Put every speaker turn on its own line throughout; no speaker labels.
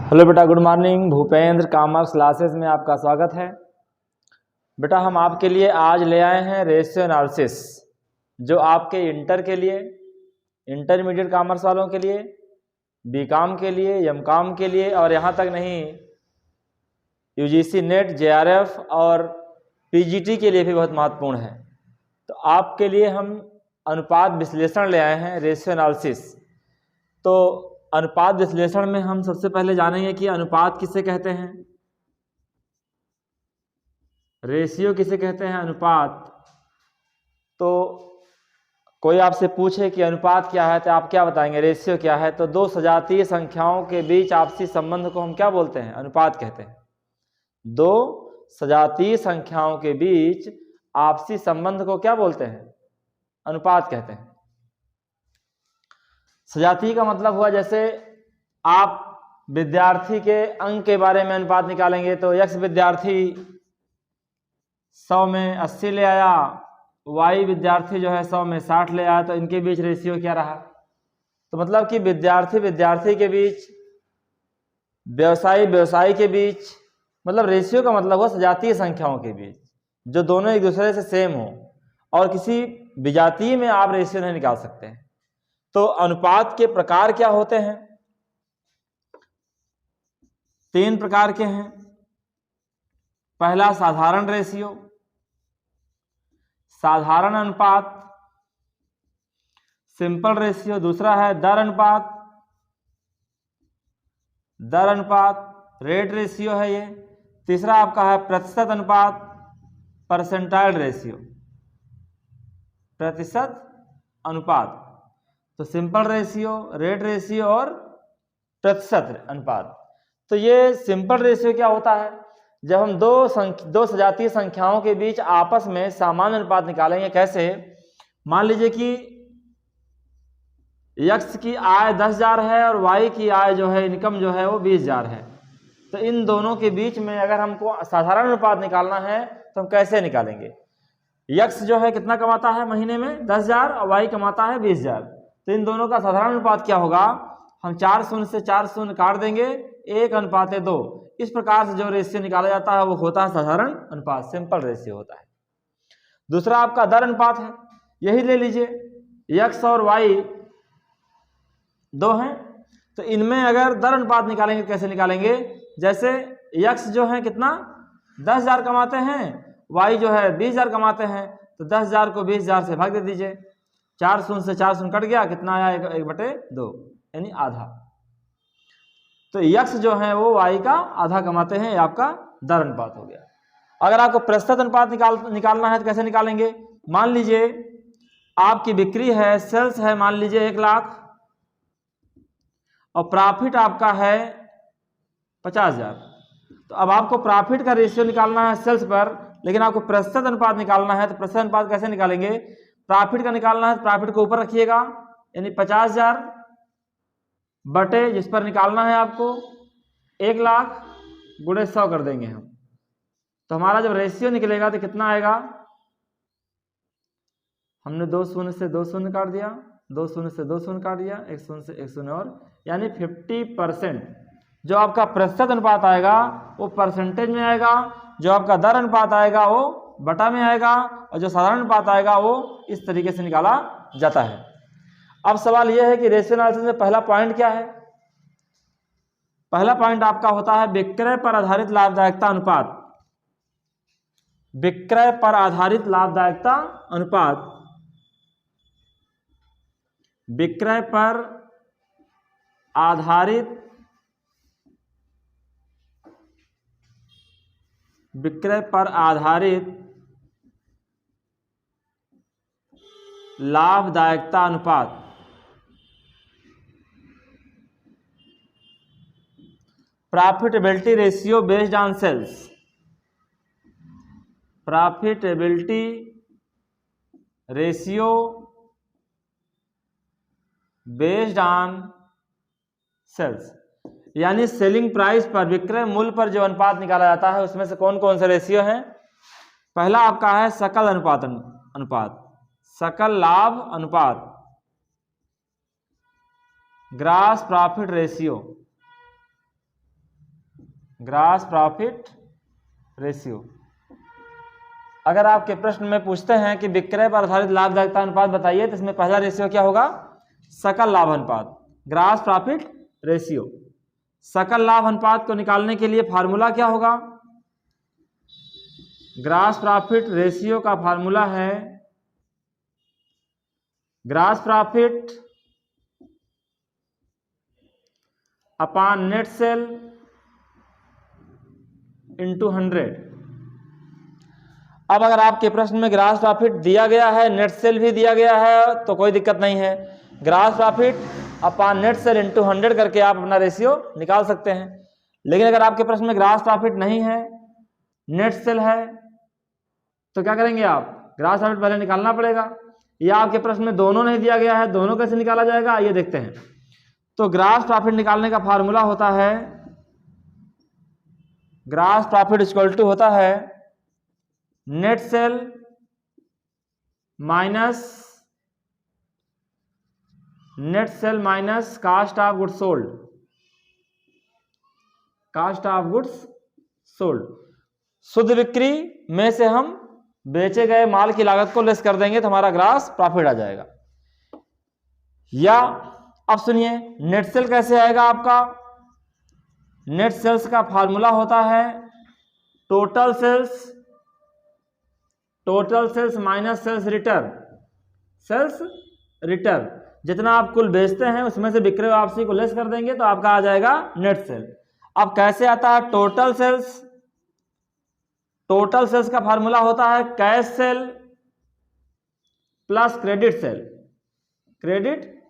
Hello बेटा, good morning. Bhupendra commerce classes में आपका स्वागत है। बेटा हम आपके लिए आज ले आए हैं रेशियो एनालिसिस, जो आपके इंटर के लिए, इंटरमीडिएट कॉमर्स वालों के लिए, बीकॉम के लिए, एमकॉम के लिए और यहाँ तक नहीं, यूजीसी नेट, जेआरएफ और पीजीटी के लिए भी बहुत महत्वपूर्ण है। तो आपके लिए हम अनुपात विश्लेषण ले आए हैं, रेशियो एनालिसिस। तो अनुपात विश्लेषण में हम सबसे पहले जानेंगे कि अनुपात किसे कहते हैं, रेशियो किसे कहते हैं, अनुपात। तो कोई आपसे पूछे कि अनुपात क्या है तो आप क्या बताएंगे, रेशियो क्या है? तो दो सजातीय संख्याओं के बीच आपसी संबंध को हम क्या बोलते हैं, अनुपात कहते हैं। दो सजातीय संख्याओं के बीच आपसी संबंध को क्या बोलते हैं, अनुपात कहते हैं। सजातीय का मतलब हुआ, जैसे आप विद्यार्थी के अंक के बारे में अनुपात निकालेंगे तो x विद्यार्थी 100 में 80 ले आया, y विद्यार्थी जो है 100 में 60 ले आया, तो इनके बीच रेशियो क्या रहा? तो मतलब कि विद्यार्थी के बीच, व्यवसायी के बीच, मतलब रेशियो का मतलब हुआ सजातीय संख्याओं के बीच जो दोनों एक दूसरे से सेम हो, और किसी विजातीय में आप रेशियो नहीं निकाल सकते हैं। तो अनुपात के प्रकार क्या होते हैं? 3 प्रकार के हैं। पहला साधारण रेशियो, साधारण अनुपात, सिंपल रेशियो। दूसरा है दर अनुपात, रेट रेशियो है ये। तीसरा आपका है प्रतिशत अनुपात, परसेंटाइल रेशियो, प्रतिशत अनुपात। तो सिंपल रेशियो, रेट रेशियो और प्रतिशत अनुपात। तो ये सिंपल रेशियो क्या होता है? जब हम दो सजातीय संख्याओं के बीच आपस में सामान्य अनुपात निकालेंगे। कैसे? मान लीजिए कि x की आय 10,000 है और y की आय जो है, इनकम जो है वो 20,000 है। तो इन दोनों के बीच में अगर हमको साधारण अनुपात निकालना है तो हम कैसे निकालेंगे? x जो है कितना कमाता है महीने में? 10,000 और y कमाता है 20,000। तो इन दोनों का साधारण अनुपात क्या होगा? हम 4 शून्य से 4 शून्य काट देंगे, 1:2। इस प्रकार से जो रेशियो निकाला जाता है वो होता है साधारण अनुपात, सिंपल रेशियो होता है। दूसरा आपका दर अनुपात है, यही ले लीजिए। x और y दो हैं, तो इनमें अगर दर अनुपात निकालेंगे, कैसे निकालेंगे? जैसे x जो है कितना 10,000 कमाते हैं, y जो है 20,000 कमाते हैं, तो 10,000 को 20,000 से भाग दे दीजिए। 4 शून्य से 4 शून्य कट गया, कितना आया? 1/2, यानी आधा। तो x जो है वो y का आधा कमाते हैं, ये आपका दर अनुपात हो गया। अगर आपको प्रतिशत अनुपात निकालना है तो कैसे निकालेंगे? मान लीजिए आपकी बिक्री है, सेल्स है मान लीजिए 1 लाख, और प्रॉफिट आपका है 50,000। तो अब आपको प्रॉफिट का रेशियो निकालना है सेल्स पर, लेकिन आपको प्रतिशत अनुपात निकालना है। तो प्रतिशत अनुपात कैसे निकालेंगे? प्रॉफिट का निकालना है तो प्रॉफिट को ऊपर रखिएगा, यानी 50,000 बटे जिस पर निकालना है आपको 1 लाख गुणे 100 कर देंगे हम। तो हमारा जब रेशियो निकलेगा तो कितना आएगा? हमने 2 शून्य से 2 शून्य काट दिया, 2 शून्य से 2 शून्य काट दिया, 1 शून्य से 1 शून्य, और यानी 50%। जो आपका प्रतिशत अनुपात आएगा वो परसेंटेज में आएगा, जो आपका दर अनुपात आएगा वो बटा में आएगा, और जो साधारण अनुपात आएगा वो इस तरीके से निकाला जाता है। अब सवाल यह है कि रेशियो एनालिसिस में पहला पॉइंट क्या है? पहला पॉइंट आपका होता है विक्रय पर आधारित लाभदायकता अनुपात। विक्रय पर आधारित लाभदायकता अनुपात, विक्रय पर आधारित लाभदायकता अनुपात। Profitability ratio based on sales, profitability ratio based on sales, यानी सेलिंग प्राइस पर, विक्रय मूल्य पर जो अनुपात निकाला जाता है उसमें से कौन कौन से रेशियो हैं? पहला आपका है सकल अनुपात, सकल लाभ अनुपात, gross profit ratio, gross profit ratio. अगर आपके प्रश्न में पूछते हैं कि विक्रय पर आधारित लाभदायकता अनुपात बताइए, तो इसमें पहला रेशियो क्या होगा? सकल लाभ अनुपात, ग्रॉस प्रॉफिट रेशियो। सकल लाभ अनुपात को निकालने के लिए फार्मूला क्या होगा? ग्रॉस प्रॉफिट रेशियो का फार्मूला है gross profit upon net cell into 100। अब अगर आपके प्रश्न में ग्रॉस प्रॉफिट दिया गया है, नेट सेल भी दिया गया है, तो कोई दिक्कत नहीं है। Gross profit upon net cell into 100 करके आप अपना रेशियो निकाल सकते हैं। लेकिन अगर आपके प्रश्न में ग्रॉस प्रॉफिट नहीं है, नेट सेल है, तो क्या करेंगे आप? ग्रॉस प्रॉफिट पहले निकालना पड़ेगा। या आपके प्रश्न में दोनों नहीं दिया गया है, दोनों कैसे निकाला जाएगा आइए देखते हैं। तो ग्रॉस प्रॉफिट निकालने का फार्मूला होता है, ग्रॉस प्रॉफिट इक्वल टू होता है net sale minus cost of goods sold. Cost of goods sold, शुद्ध बिक्री में से हम बेचे गए माल की लागत को लेस कर देंगे तो हमारा ग्रॉस प्रॉफिट आ जाएगा। या अब सुनिए, नेट सेल कैसे आएगा आपका? नेट सेल्स का फार्मूला होता है total sales minus sales return. जितना आप कुल बेचते हैं उसमें से विक्रय वापसी को लेस कर देंगे तो आपका आ जाएगा नेट सेल। अब कैसे आता है टोटल सेल्स? टोटल सेल्स का फार्मूला होता है cash cell plus credit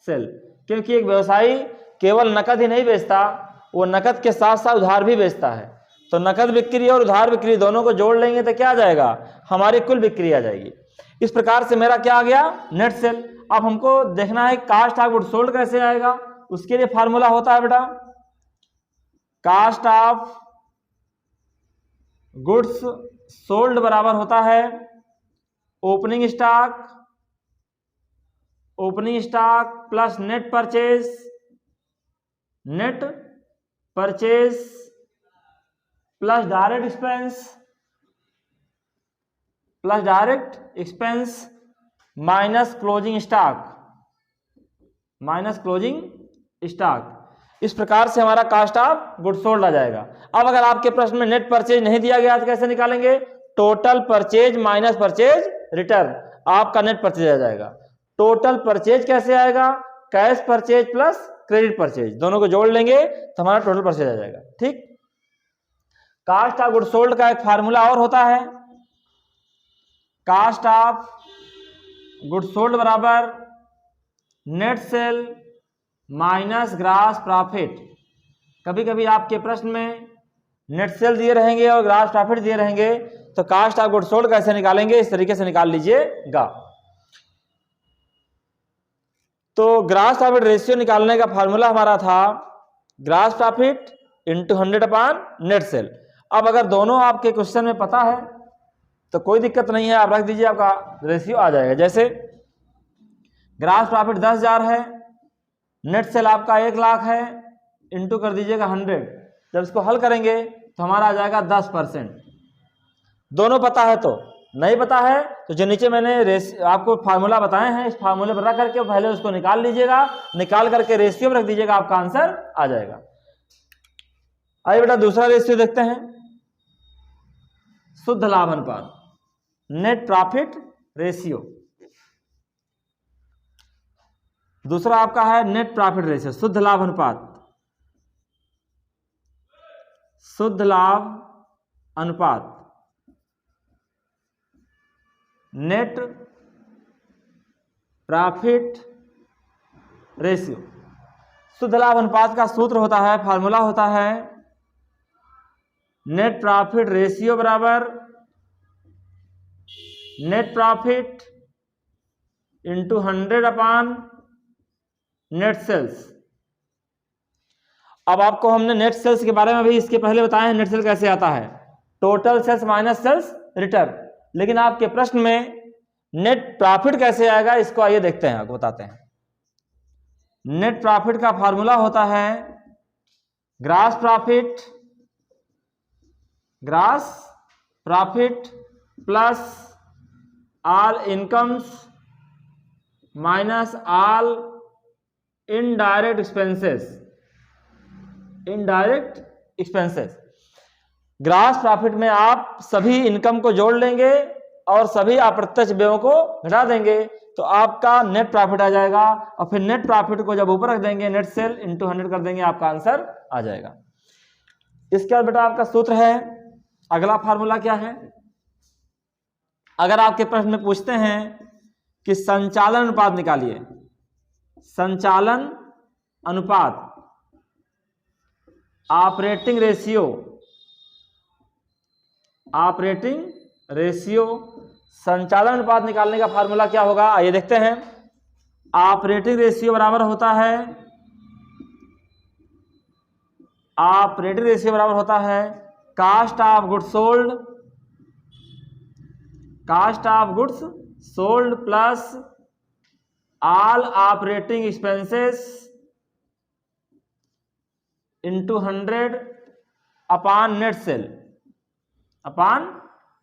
sale. क्योंकि एक व्यवसायी केवल नकद ही नहीं बेचता, वो नकद के साथ साथ उधार भी बेचता है। तो नकद बिक्री और उधार बिक्री दोनों को जोड़ लेंगे तो क्या आ जाएगा? हमारी कुल बिक्री आ जाएगी। इस प्रकार से मेरा क्या आ गया? Net cell. अब हमको देखना है कास्ट ऑफ गुड्स सोल्ड कैसे आएगा। उसके लिए फार्मूला होता है बेटा, कास्ट ऑफ गुड्स सोल्ड बराबर होता है opening stock plus net purchase plus direct expense minus closing stock. इस प्रकार से हमारा कास्ट ऑफ गुड्स सोल्ड आ जाएगा। अब अगर आपके प्रश्न में नेट परचेज नहीं दिया गया तो कैसे निकालेंगे? Total purchase minus purchase return, आपका नेट परचेज आ जाएगा। टोटल परचेज कैसे आएगा? Cash purchase plus credit purchase, दोनों को जोड़ लेंगे तो हमारा टोटल परचेज आ जाएगा। ठीक। कास्ट ऑफ गुड्स सोल्ड का एक फार्मूला और होता है, कास्ट ऑफ गुड्स सोल्ड बराबर net sale minus gross profit. कभी कभी आपके प्रश्न में नेट सेल दिए रहेंगे और ग्रॉस प्रॉफिट दिए रहेंगे, तो कास्ट ऑफ गुड्स सोल्ड कैसे निकालेंगे? इस तरीके से निकाल लीजिएगा। तो ग्रॉस प्रॉफिट रेशियो निकालने का फार्मूला हमारा था gross profit into 100 upon net cell. अब अगर दोनों आपके क्वेश्चन में पता है तो कोई दिक्कत नहीं है, आप रख दीजिए, आपका रेशियो आ जाएगा। जैसे ग्रॉस प्रॉफिट 10,000 है, नेट सेल आपका 1 लाख है, इंटू कर दीजिएगा 100। जब इसको हल करेंगे तो हमारा आ जाएगा 10%। दोनों पता है, तो नहीं पता है तो जो नीचे मैंने आपको फार्मूला बताए हैं, इस फार्मूले पर रख करके पहले उसको निकाल लीजिएगा, निकाल करके रेशियो में रख दीजिएगा, आपका आंसर आ जाएगा। आइए बेटा दूसरा रेशियो देखते हैं, शुद्ध लाभ अनुपात, नेट प्रॉफिट रेशियो। दूसरा आपका है नेट प्रॉफिट रेशियो, शुद्ध लाभ अनुपात। शुद्ध लाभ अनुपात, नेट प्रॉफिट रेशियो। शुद्ध लाभ अनुपात का सूत्र होता है, फार्मूला होता है नेट प्रॉफिट रेशियो बराबर net profit into 100 upon net sales. अब आपको हमने नेट सेल्स के बारे में भी इसके पहले बताया है, नेट सेल कैसे आता है, total sales minus sales return. लेकिन आपके प्रश्न में नेट प्रॉफिट कैसे आएगा, इसको आइए देखते हैं, आपको बताते हैं। नेट प्रॉफिट का फार्मूला होता है gross profit grass profit plus all incomes minus all indirect expenses, indirect expenses. Grass profit में आप सभी इनकम को जोड़ लेंगे और सभी अप्रत्यक्ष व्ययों को घटा देंगे तो आपका नेट प्रॉफिट आ जाएगा, और फिर नेट प्रॉफिट को जब ऊपर रख देंगे नेट सेल इंटू 100 कर देंगे, आपका आंसर आ जाएगा। इसके बाद बेटा आपका सूत्र है, अगला फार्मूला क्या है? अगर आपके प्रश्न में पूछते हैं कि संचालन अनुपात निकालिए, संचालन अनुपात ऑपरेटिंग रेशियो, ऑपरेटिंग रेशियो, संचालन अनुपात निकालने का फार्मूला क्या होगा आइए देखते हैं। ऑपरेटिंग रेशियो बराबर होता है, ऑपरेटिंग रेशियो बराबर होता है cost of goods sold, cost of goods sold plus all operating expenses into 100 upon net sale, upon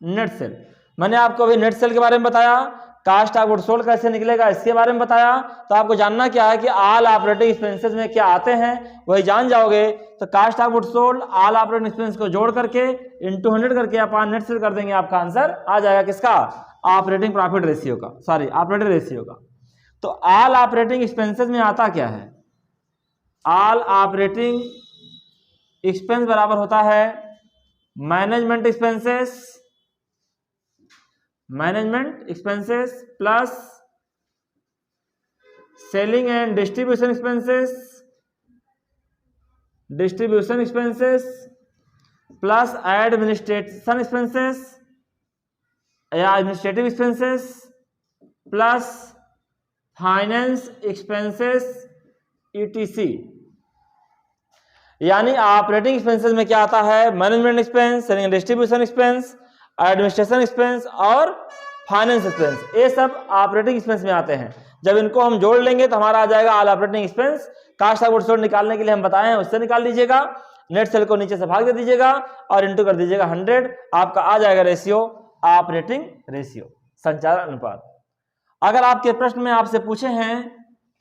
net sale. मैंने आपको अभी नेट सेल के बारे में बताया, कास्ट ऑफ गुड्स सोल्ड कैसे निकलेगा इसके बारे में बताया, तो आपको जानना क्या है कि ऑल ऑपरेटिंग एक्सपेंसेस में क्या आते हैं वही जान जाओगे। तो cost of goods sold all operating expense को जोड़ करके इंटू 100 करके अपॉन नेट सेल कर देंगे, आपका आंसर आ जाएगा किसका? ऑपरेटिंग प्रॉफिट रेशियो का, सॉरी ऑपरेटिंग रेशियो का। तो ऑल ऑपरेटिंग एक्सपेंसेस में आता क्या है? ऑल ऑपरेटिंग एक्सपेंस बराबर होता है management expenses, management expenses plus selling and distribution expenses, distribution expenses plus administration expenses या administrative expenses plus finance expenses ETC. यानी ऑपरेटिंग एक्सपेंसेस में क्या आता है? Management expense, selling and distribution expense, administration expense और फाइनेंस एक्सपेंस, ये सब operating expense में आते हैं। जब इनको हम जोड़ लेंगे तो हमारा आ जाएगा all operating expense. Cost of goods sold निकालने के लिए हम बताए हैं, उससे निकाल लीजिएगा, नेट सेल को नीचे से भाग दे दीजिएगा और इंटू कर दीजिएगा 100, आपका आ जाएगा रेशियो ऑपरेटिंग रेशियो, संचालन अनुपात। अगर आपके प्रश्न में आपसे पूछे हैं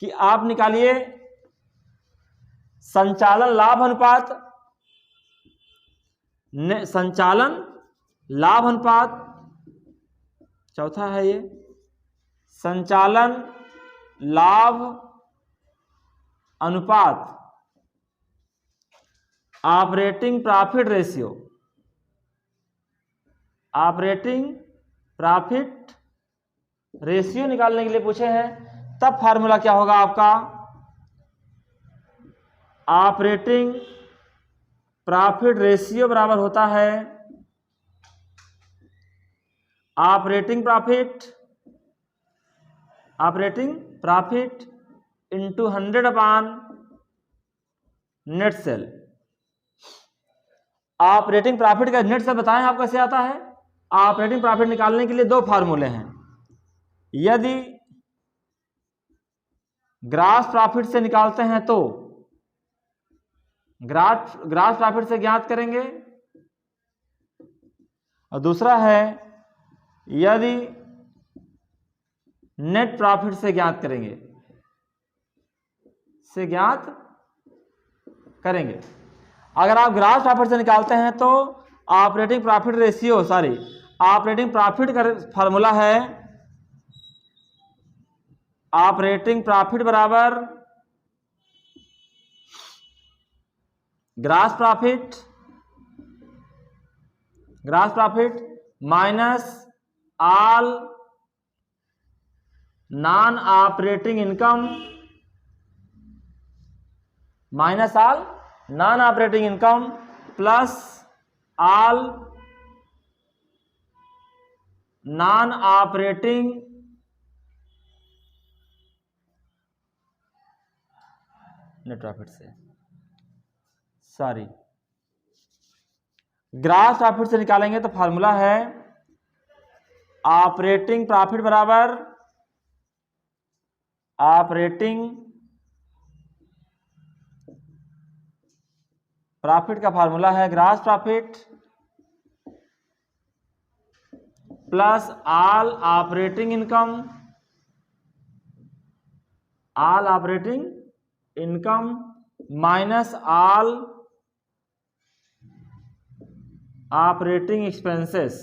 कि आप निकालिए संचालन लाभ अनुपात, संचालन लाभ अनुपात, चौथा है ये संचालन लाभ अनुपात operating profit ratio, operating profit ratio निकालने के लिए पूछे हैं, तब फार्मूला क्या होगा आपका? ऑपरेटिंग प्रॉफिट रेशियो बराबर होता है operating profit, operating profit into 100 upon net cell. Operating profit का नेट सेल बताएं आप कैसे आता है। ऑपरेटिंग प्रॉफिट निकालने के लिए दो फार्मूले हैं। यदि ग्रास प्रॉफिट से निकालते हैं तो ग्रास प्रॉफिट से ज्ञात करेंगे, और दूसरा है यदि नेट प्रॉफिट से ज्ञात करेंगे, से ज्ञात करेंगे। अगर आप ग्रास प्रॉफिट से निकालते हैं तो operating profit ratio, sorry operating profit का फार्मूला है ऑपरेटिंग प्रॉफिट बराबर grass profit minus all non operating income, minus all non operating income plus all non operating net profit से, सॉरी ग्रास प्रॉफिट से निकालेंगे तो फार्मूला है operating profit बराबर operating profit का फार्मूला है grass profit plus all operating income, all operating income minus all operating expenses,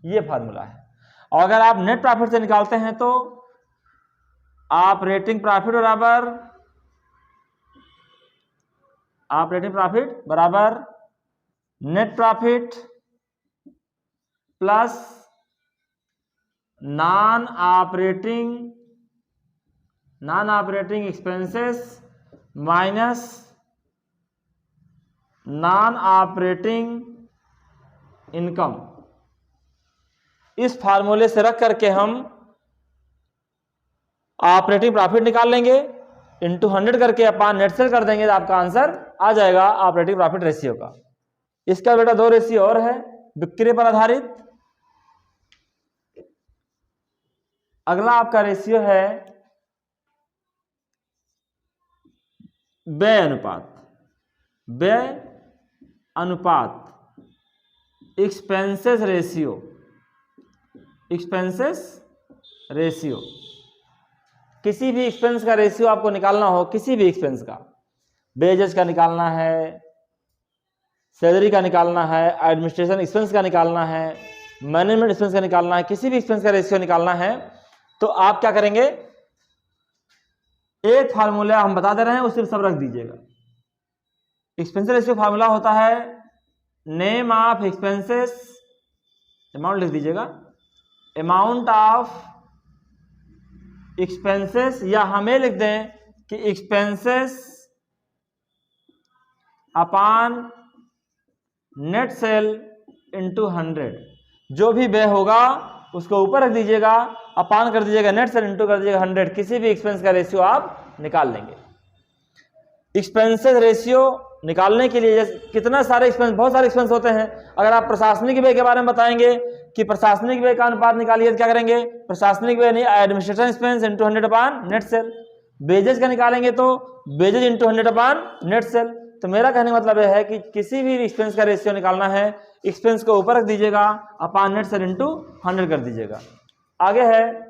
ये formula है। और अगर आप नेट प्रॉफिट से निकालते हैं तो ऑपरेटिंग प्रॉफिट बराबर net profit plus non operating expenses minus non operating income. इस फार्मूले से रख करके हम ऑपरेटिंग प्रॉफिट निकाल लेंगे, इंटू 100 करके अपन नेट सेल कर देंगे तो आपका आंसर आ जाएगा ऑपरेटिंग प्रॉफिट रेशियो का। इसका बेटा 2 रेशियो और है बिक्री पर आधारित। अगला आपका रेशियो है व्यय अनुपात, एक्सपेंसेस रेशियो। किसी भी एक्सपेंस का रेशियो आपको निकालना हो, किसी भी एक्सपेंस का, वेजेस का निकालना है, सैलरी का निकालना है, एडमिनिस्ट्रेशन एक्सपेंस का निकालना है, मैनेजमेंट एक्सपेंस का निकालना है, किसी भी एक्सपेंस का रेशियो निकालना है तो आप क्या करेंगे, एक फार्मूला हम बता दे रहे हैं उसे सब रख दीजिएगा। एक्सपेंस रेशियो फार्मूला होता है नेम ऑफ एक्सपेंसेस, अमाउंट लिख दीजिएगा, अमाउंट ऑफ एक्सपेंसेस, या हमें लिख दें कि expenses upon net cell into 100। जो भी व्यय होगा उसको ऊपर रख दीजिएगा, अपॉन कर दीजिएगा नेट सेल इंटू कर दीजिएगा 100। किसी भी एक्सपेंस का रेशियो आप निकाल लेंगे। एक्सपेंसेस रेशियो निकालने के लिए कितना सारे एक्सपेंस, बहुत सारे एक्सपेंस होते हैं। अगर आप प्रशासनिक व्यय के बारे में बताएंगे कि प्रशासनिक व्यय का अनुपात निकालिए तो क्या करेंगे, प्रशासनिक व्यय नहीं, administration expense into 100 upon net cell. Wages का निकालेंगे तो wages into 100 upon net cell. तो मेरा कहने का मतलब यह है कि किसी भी एक्सपेंस का रेशियो निकालना है, एक्सपेंस को ऊपर रख दीजिएगा, अपॉन नेट सेल इंटू 100 कर दीजिएगा। आगे है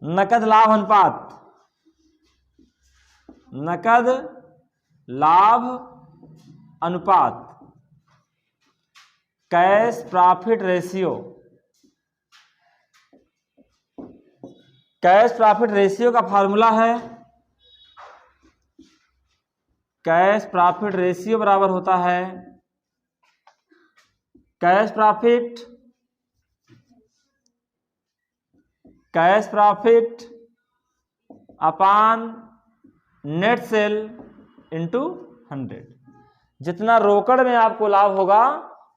नकद लाभ अनुपात, नकद लाभ अनुपात, cash profit ratio. Cash profit ratio का फार्मूला है, कैश प्रॉफिट रेशियो बराबर होता है cash profit upon net cell into 100। जितना रोकड़ में आपको लाभ होगा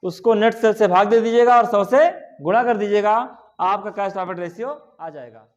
उसको नेट सेल से भाग दे दीजिएगा और 100 से गुणा कर दीजिएगा, आपका कैश प्रॉफिट रेशियो आ जाएगा।